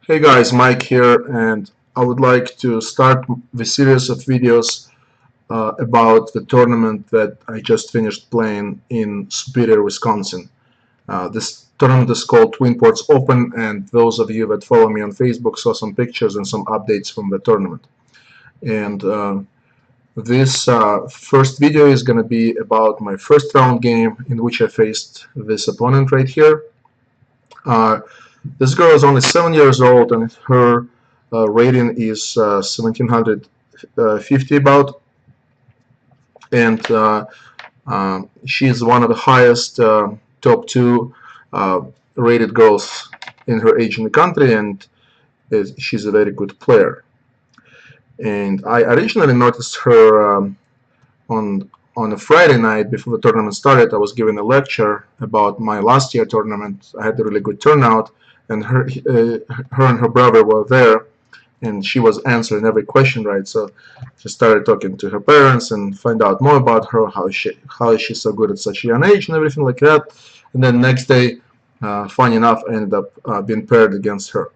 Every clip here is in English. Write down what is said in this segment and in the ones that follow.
Hey guys, Mike here, and I would like to start the series of videos about the tournament that I just finished playing in Superior, Wisconsin. This tournament is called Twin Ports Open, and those of you that follow me on Facebook saw some pictures and some updates from the tournament. And this first video is going to be about my first round game in which I faced this opponent right here. This girl is only 7 years old, and her rating is 1750 about, and she is one of the highest top 2 rated girls in her age in the country, and she's a very good player. And I originally noticed her on a Friday night before the tournament started. I was giving a lecture about my last year tournament. I had a really good turnout, and her and her brother were there, and she was answering every question right. So she started talking to her parents and find out more about her, how is she so good at such a young age and everything like that. And then next day, funny enough, I ended up being paired against her.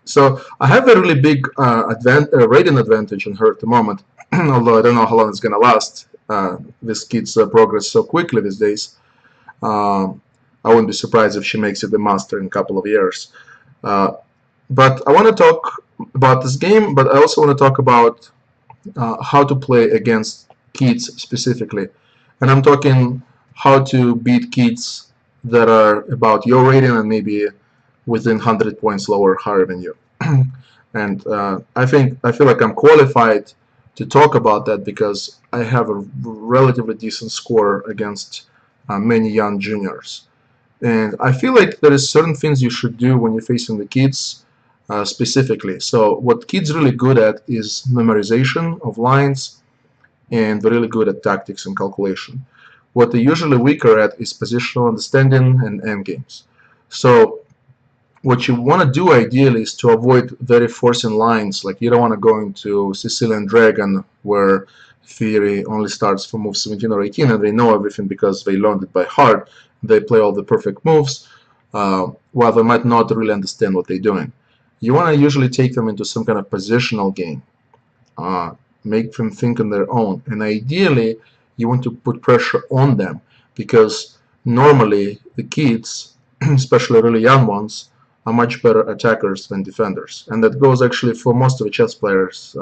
So I have a really big rating advantage on her at the moment, although I don't know how long it's going to last. This kid's progress so quickly these days. I wouldn't be surprised if she makes it the master in a couple of years. But I want to talk about this game, but I also want to talk about how to play against kids specifically. And I'm talking how to beat kids that are about your rating and maybe within 100 points lower, higher than you. And I feel like I'm qualified to talk about that because I have a relatively decent score against many young juniors. And I feel like there is certain things you should do when you're facing the kids specifically. So what kids really good at is memorization of lines, and they're really good at tactics and calculation. What they're usually weaker at is positional understanding and endgames. So what you want to do ideally is to avoid very forcing lines. Like, you don't want to go into Sicilian Dragon where theory only starts from move 17 or 18 and they know everything because they learned it by heart. They play all the perfect moves while they might not really understand what they're doing. You want to usually take them into some kind of positional game, make them think on their own, and ideally you want to put pressure on them because normally the kids, especially really young ones, are much better attackers than defenders, and that goes actually for most of the chess players.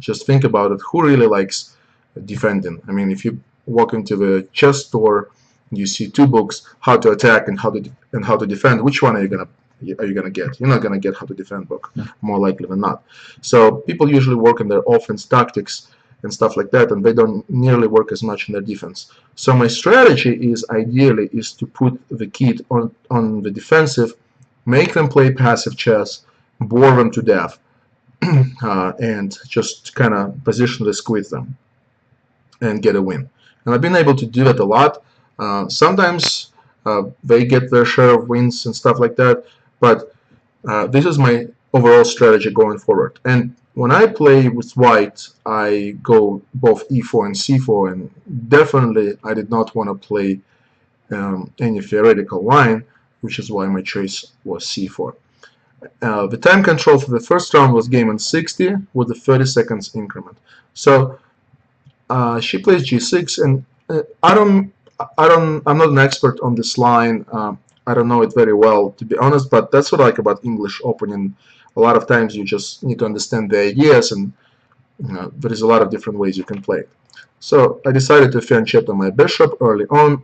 Just think about it, who really likes defending? I mean, if you walk into the chess store, you see 2 books, how to attack and how to defend. Which one are you gonna get? You're not gonna get how to defend book, more likely than not. So people usually work in their offense tactics and stuff like that, and they don't nearly work as much in their defense. So my strategy is ideally to put the kid on the defensive, make them play passive chess, bore them to death, and just kind of positionally squeeze them and get a win. And I've been able to do that a lot. Sometimes they get their share of wins and stuff like that, but this is my overall strategy going forward. And when I play with white, I go both e4 and c4, and definitely I did not want to play any theoretical line, which is why my choice was c4. The time control for the first round was game on 60 with a 30 seconds increment. So she plays g6, and I'm not an expert on this line. I don't know it very well, to be honest, but that's what I like about English opening. A lot of times you just need to understand the ideas, and there is a lot of different ways you can play it. So I decided to fianchetto my bishop early on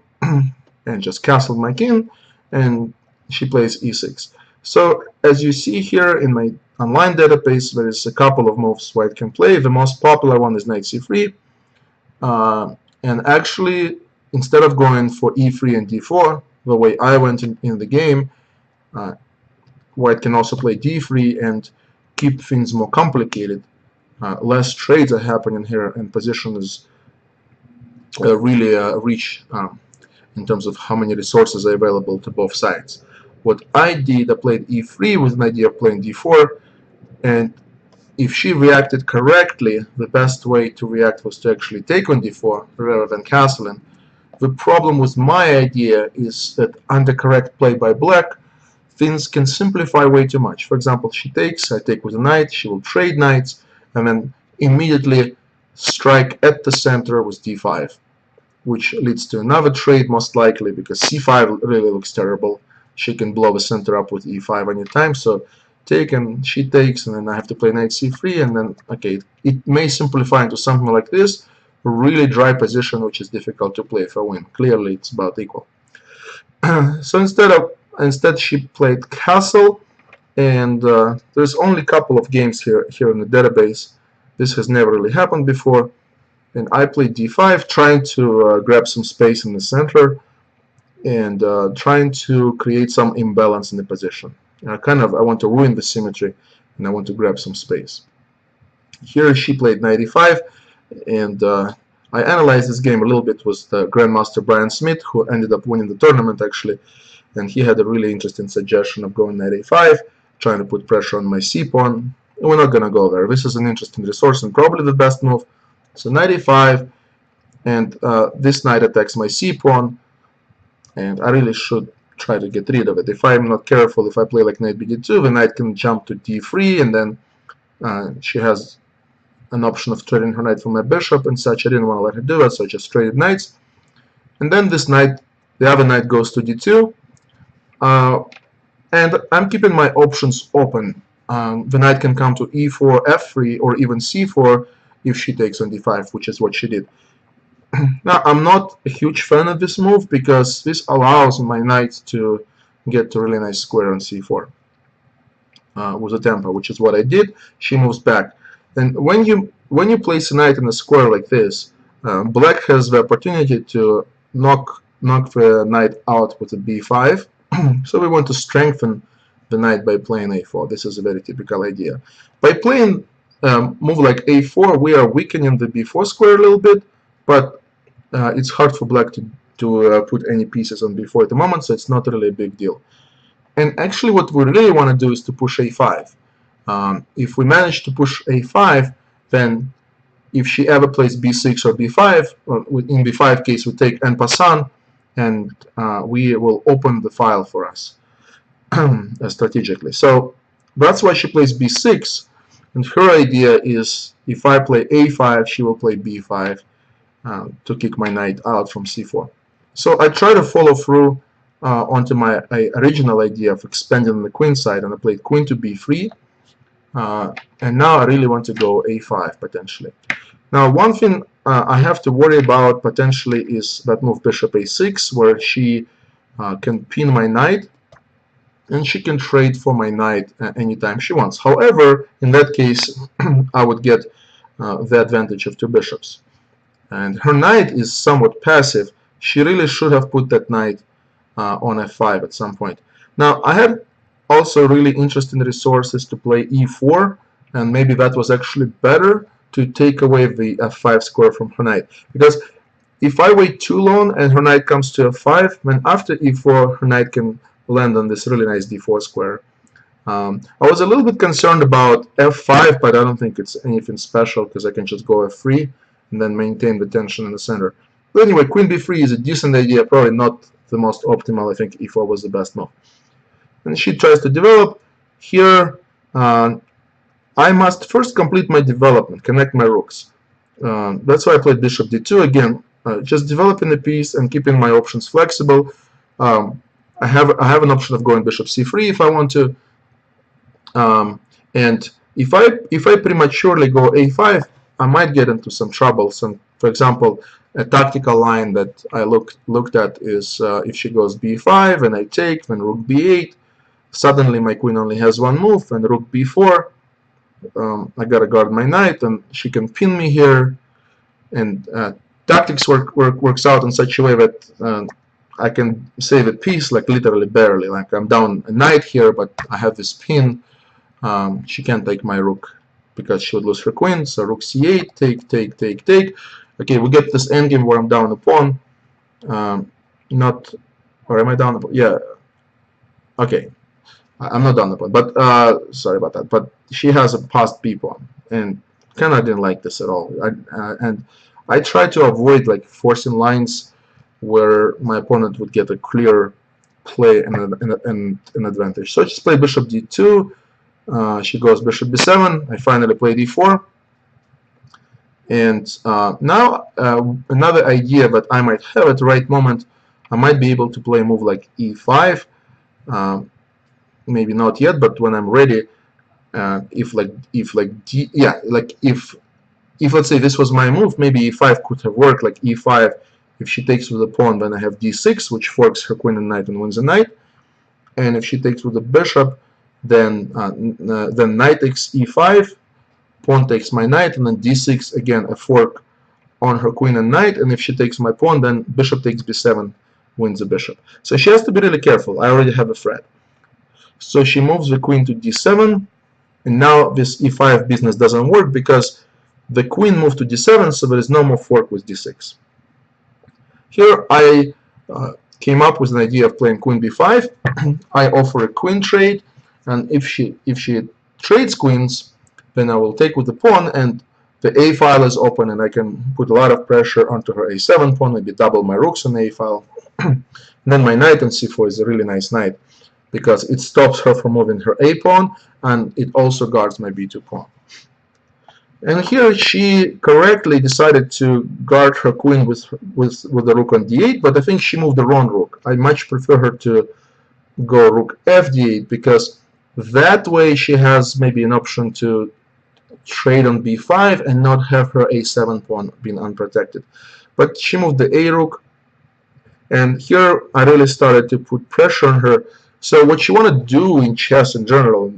and just castled my king, and she plays e6. So as you see here in my online database, there is a couple of moves white can play. The most popular one is knight c3, and actually instead of going for e3 and d4 the way I went in the game, white can also play d3 and keep things more complicated. Less trades are happening here, and position is really rich in terms of how many resources are available to both sides. What I did, I played e3 with an idea of playing d4, and if she reacted correctly, the best way to react was to actually take on d4 rather than castling. The problem with my idea is that under correct play by black, things can simplify way too much. For example, she takes, I take with a knight, she will trade knights, and then immediately strike at the center with d5, which leads to another trade most likely, because c5 really looks terrible. She can blow the center up with e5 anytime, so take, and she takes, and then I have to play knight c3, and then, okay, it may simplify into something like this, a really dry position which is difficult to play if I win. Clearly it's about equal. So instead she played castle, and there's only a couple of games here in the database. This has never really happened before, and I played d5, trying to grab some space in the center and trying to create some imbalance in the position. I want to ruin the symmetry, and I want to grab some space. Here she played knight e5, and I analyzed this game a little bit with the Grandmaster Brian Smith, who ended up winning the tournament actually, and he had a really interesting suggestion of going knight a5, trying to put pressure on my c-pawn. We're not going to go there. This is an interesting resource and probably the best move. So knight a5, and this knight attacks my c-pawn, and I really should try to get rid of it. If I'm not careful, if I play like knight bd2, the knight can jump to d3, and then she has an option of trading her knight for my bishop and such. I didn't want to let her do that, so I just traded knights. And then this knight, the other knight goes to d2, and I'm keeping my options open. The knight can come to e4, f3, or even c4 if she takes on d5, which is what she did. Now, I'm not a huge fan of this move because this allows my knight to get to a really nice square on c4 with a tempo, which is what I did. She moves back. And when you place a knight in a square like this, black has the opportunity to knock the knight out with a b5. So we want to strengthen the knight by playing a4. This is a very typical idea. By playing move like a4, we are weakening the b4 square a little bit, but it's hard for black to put any pieces on b4 at the moment, so it's not really a big deal. And actually what we really want to do is to push a5. If we manage to push a5, then if she ever plays b6 or b5, or in b5 case we take en passant, and we will open the file for us strategically. So that's why she plays b6, and her idea is if I play a5, she will play b5 to kick my knight out from c4. So I try to follow through onto my original idea of expanding the queen side, and I played queen to b3, and now I really want to go a5 potentially. Now one thing I have to worry about potentially is that move bishop a6, where she can pin my knight, and she can trade for my knight anytime she wants. However, in that case, I would get the advantage of two bishops. And her knight is somewhat passive. She really should have put that knight on f5 at some point. Now, I had also really interesting resources to play e4, and maybe that was actually better to take away the f5 square from her knight. Because if I wait too long and her knight comes to f5, then after e4, her knight can land on this really nice d4 square. I was a little bit concerned about f5, but I don't think it's anything special because I can just go f3 and then maintain the tension in the center. But anyway, queen b3 is a decent idea, probably not the most optimal. I think e4 was the best move. And she tries to develop. Here, I must first complete my development, connect my rooks. That's why I played bishop d2 again, just developing the piece and keeping my options flexible. I have an option of going bishop c3 if I want to, and if I prematurely go a5, I might get into some trouble. For example, a tactical line that I looked at is if she goes b5 and I take, then rook b8. Suddenly my queen only has one move, and rook b4. I gotta guard my knight, and she can pin me here. And tactics works out in such a way that I can save a piece, like literally barely. Like I'm down a knight here, but I have this pin. She can't take my rook because she would lose her queen. So rook c8, take. Okay, we get this endgame where I'm down a pawn. Or am I down a pawn? Yeah. Okay, I'm not down a pawn, but sorry about that. But she has a passed b pawn, and kind of didn't like this at all. And I try to avoid like forcing lines where my opponent would get a clear play an advantage. So I just play bishop d2. She goes bishop b7. I finally play d4. And now another idea that I might have at the right moment, I might be able to play a move like e5. Maybe not yet, but when I'm ready, if let's say this was my move, maybe e5 could have worked. Like e5, if she takes with the pawn, then I have d6, which forks her queen and knight and wins the knight. And if she takes with the bishop, then knight takes e5, pawn takes my knight, and then d6, again a fork on her queen and knight. And if she takes my pawn, then bishop takes b7, wins the bishop. So she has to be really careful. I already have a threat. So she moves the queen to d7, and now this e5 business doesn't work because the queen moved to d7, so there is no more fork with d6. Here I came up with an idea of playing queen b5. I offer a queen trade, and if she trades queens, then I will take with the pawn, and the a file is open, and I can put a lot of pressure onto her a7 pawn, maybe double my rooks on the a file. Then my knight on c4 is a really nice knight, because it stops her from moving her a pawn, and it also guards my b2 pawn. And here she correctly decided to guard her queen with the rook on d8, but I think she moved the wrong rook. I much prefer her to go rook f d8, because that way she has maybe an option to trade on b5 and not have her a7 pawn being unprotected. But she moved the a rook, and here I really started to put pressure on her. So what you want to do in chess in general,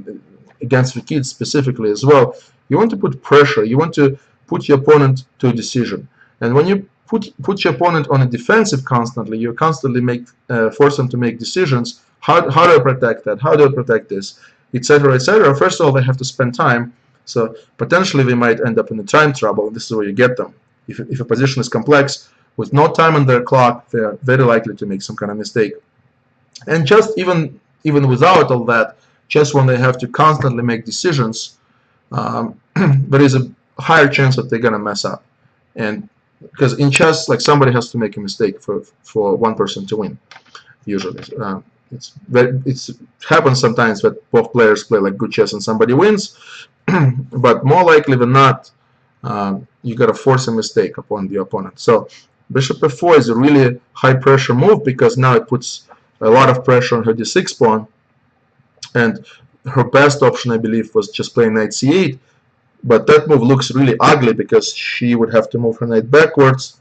against the kids specifically as well, you want to put pressure. You want to put your opponent to a decision. And when you put your opponent on a defensive constantly, you constantly force them to make decisions. How do I protect that? How do I protect this? Etc. etc. First of all, they have to spend time. So potentially they might end up in a time trouble. This is where you get them. If a position is complex, with no time on their clock, they are very likely to make some kind of mistake. And just even without all that, just when they have to constantly make decisions, there is a higher chance that they're gonna mess up. And because in chess, like, somebody has to make a mistake for one person to win. Usually, it happens sometimes that both players play like good chess and somebody wins, but more likely than not, you gotta force a mistake upon the opponent. So bishop f4 is a really high pressure move, because now it puts a lot of pressure on her d6 pawn, and her best option, I believe, was just playing knight c8, but that move looks really ugly because she would have to move her knight backwards.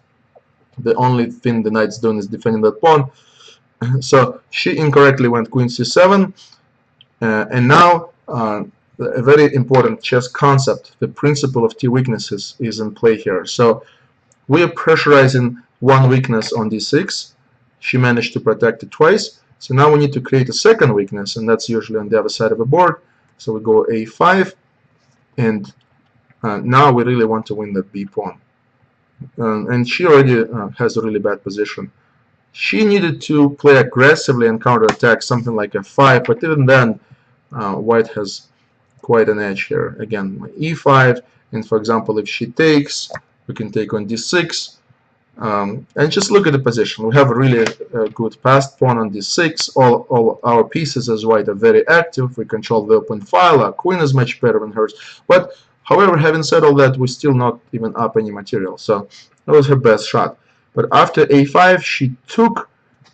The only thing the knight's doing is defending that pawn. So she incorrectly went queen c7, and now a very important chess concept, the principle of T weaknesses, is in play here. So we are pressurizing one weakness on d6. She managed to protect it twice. So now we need to create a second weakness, and that's usually on the other side of the board. So we go a5, and now we really want to win that b pawn. And she already has a really bad position. She needed to play aggressively and counterattack something like f5, but even then, white has quite an edge here. Again, e5, and for example, if she takes, we can take on d6. And just look at the position. We have a really good passed pawn on d6. All our pieces as white are very active. We control the open file. Our queen is much better than hers. But however, having said all that, we're still not even up any material. So that was her best shot. But after a5, she took.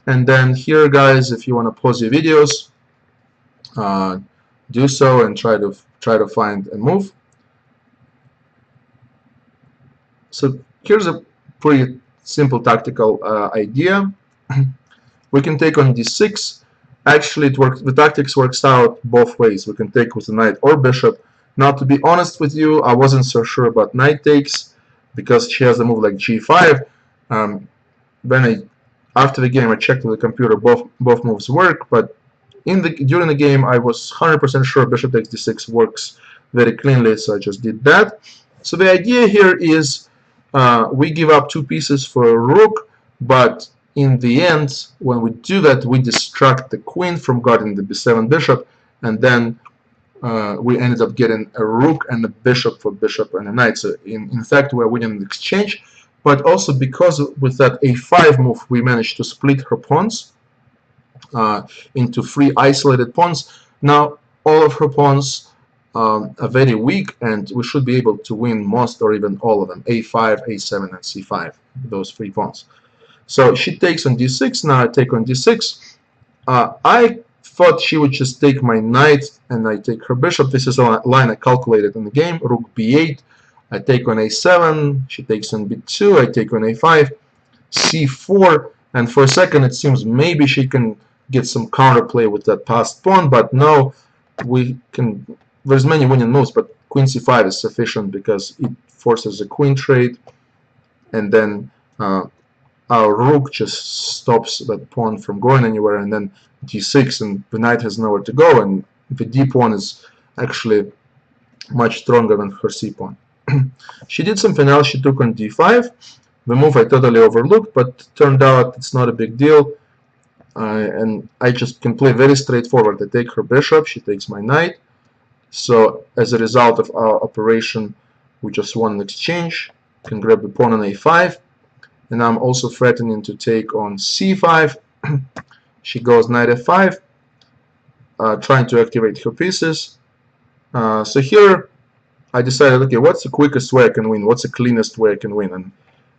And then here, guys, if you want to pause your videos, do so and try to find a move. So here's a pretty simple tactical idea. We can take on d6. Actually, it works. The tactics works out both ways. We can take with the knight or bishop. Now, to be honest with you, I wasn't so sure about knight takes because she has a move like g5. After the game, I checked with the computer. Both moves work, but during the game, I was 100% sure bishop takes d6 works very cleanly, so I just did that. So the idea here is we give up two pieces for a rook, but in the end, when we do that, we distract the queen from guarding the b7 bishop, and then we ended up getting a rook and a bishop for bishop and a knight. So in fact, we're winning the exchange, but also because with that a5 move, we managed to split her pawns. into 3 isolated pawns. Now all of her pawns are very weak, and we should be able to win most or even all of them: a5, a7, and c5, those 3 pawns. So she takes on d6. Now I take on d6. I thought she would just take my knight and I take her bishop. This is a line I calculated in the game. Rook b8. I take on a7. She takes on b2. I take on a5. c4. And for a second it seems maybe she can get some counterplay with that passed pawn, but no, we can. There's many winning moves, but queen c5 is sufficient because it forces a queen trade, and then our rook just stops that pawn from going anywhere, and then d6, and the knight has nowhere to go, and the d pawn is actually much stronger than her c pawn. She did something else. She took on d5, the move I totally overlooked, but turned out it's not a big deal, and I just can play very straightforward. I take her bishop, she takes my knight. So as a result of our operation, we just won an exchange. Can grab the pawn on a5, and I'm also threatening to take on c5. She goes knight f5, trying to activate her pieces. So here I decided, okay, what's the quickest way I can win? What's the cleanest way I can win? And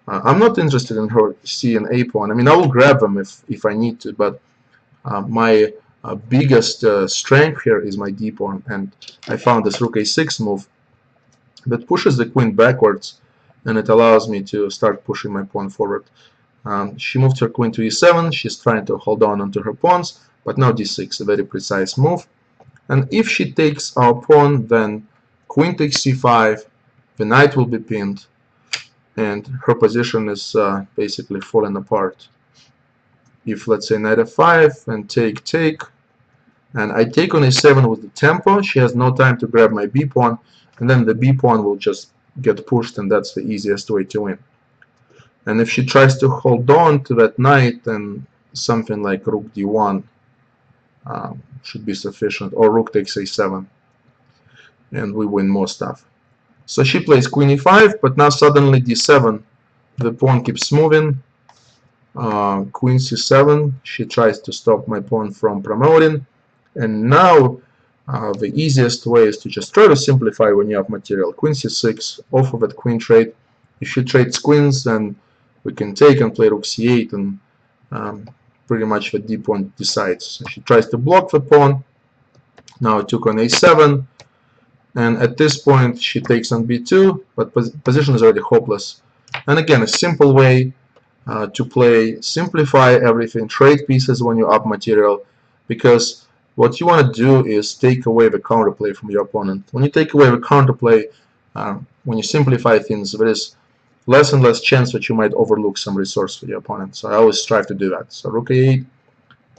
I'm not interested in her c and a pawn. I mean, I will grab them if I need to, but my biggest strength here is my d pawn, and I found this rook a6 move that pushes the queen backwards, and it allows me to start pushing my pawn forward. She moved her queen to e7. She's trying to hold on onto her pawns, but now d6, a very precise move. And if she takes our pawn, then queen takes c5, the knight will be pinned, and her position is basically falling apart. If, let's say, knight f5 and take, and I take on a7 with the tempo, she has no time to grab my b pawn, and then the b pawn will just get pushed, and that's the easiest way to win. And if she tries to hold on to that knight, then something like rook d1 should be sufficient, or rook takes a7, and we win more stuff. So she plays queen e5, but now suddenly d7, the pawn keeps moving. Queen c7, she tries to stop my pawn from promoting, and now the easiest way is to just try to simplify when you have material. Queen c6, off of that queen trade. If she trades queens, then we can take and play rook c8, and pretty much the d pawn decides. So she tries to block the pawn. Now I took on a7, and at this point she takes on b2, but position is already hopeless. And again, a simple way to play: simplify everything, trade pieces when you up material, because what you want to do is take away the counterplay from your opponent. When you take away the counterplay, when you simplify things, there is less and less chance that you might overlook some resource for your opponent. So I always strive to do that. So rook a8,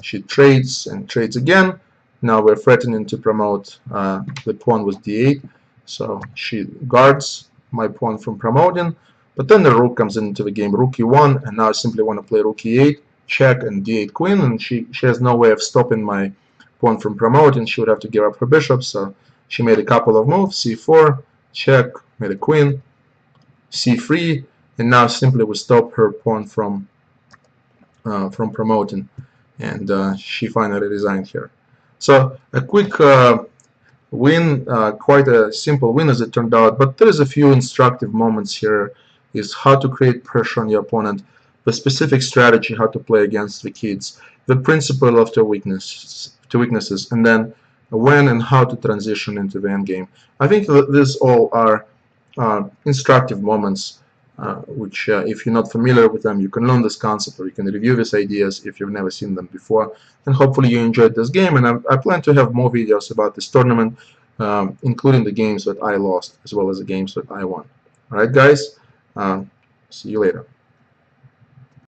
she trades and trades again. Now we're threatening to promote the pawn with d8, so she guards my pawn from promoting. But then the rook comes into the game, rook e1, and now I simply want to play rook e8, check, and d8 queen, and she has no way of stopping my pawn from promoting. She would have to give up her bishop, so she made a couple of moves: c4, check, made a queen, c3, and now simply we stop her pawn from promoting, and she finally resigned here. So a quick win, quite a simple win as it turned out, but there is a few instructive moments here. Is how to create pressure on your opponent, the specific strategy how to play against the kids, the principle of their weaknesses, and then when and how to transition into the endgame. I think that these all are instructive moments, which if you're not familiar with them, you can learn this concept, or you can review these ideas if you've never seen them before. And hopefully you enjoyed this game, and I plan to have more videos about this tournament, including the games that I lost as well as the games that I won. Alright guys, see you later.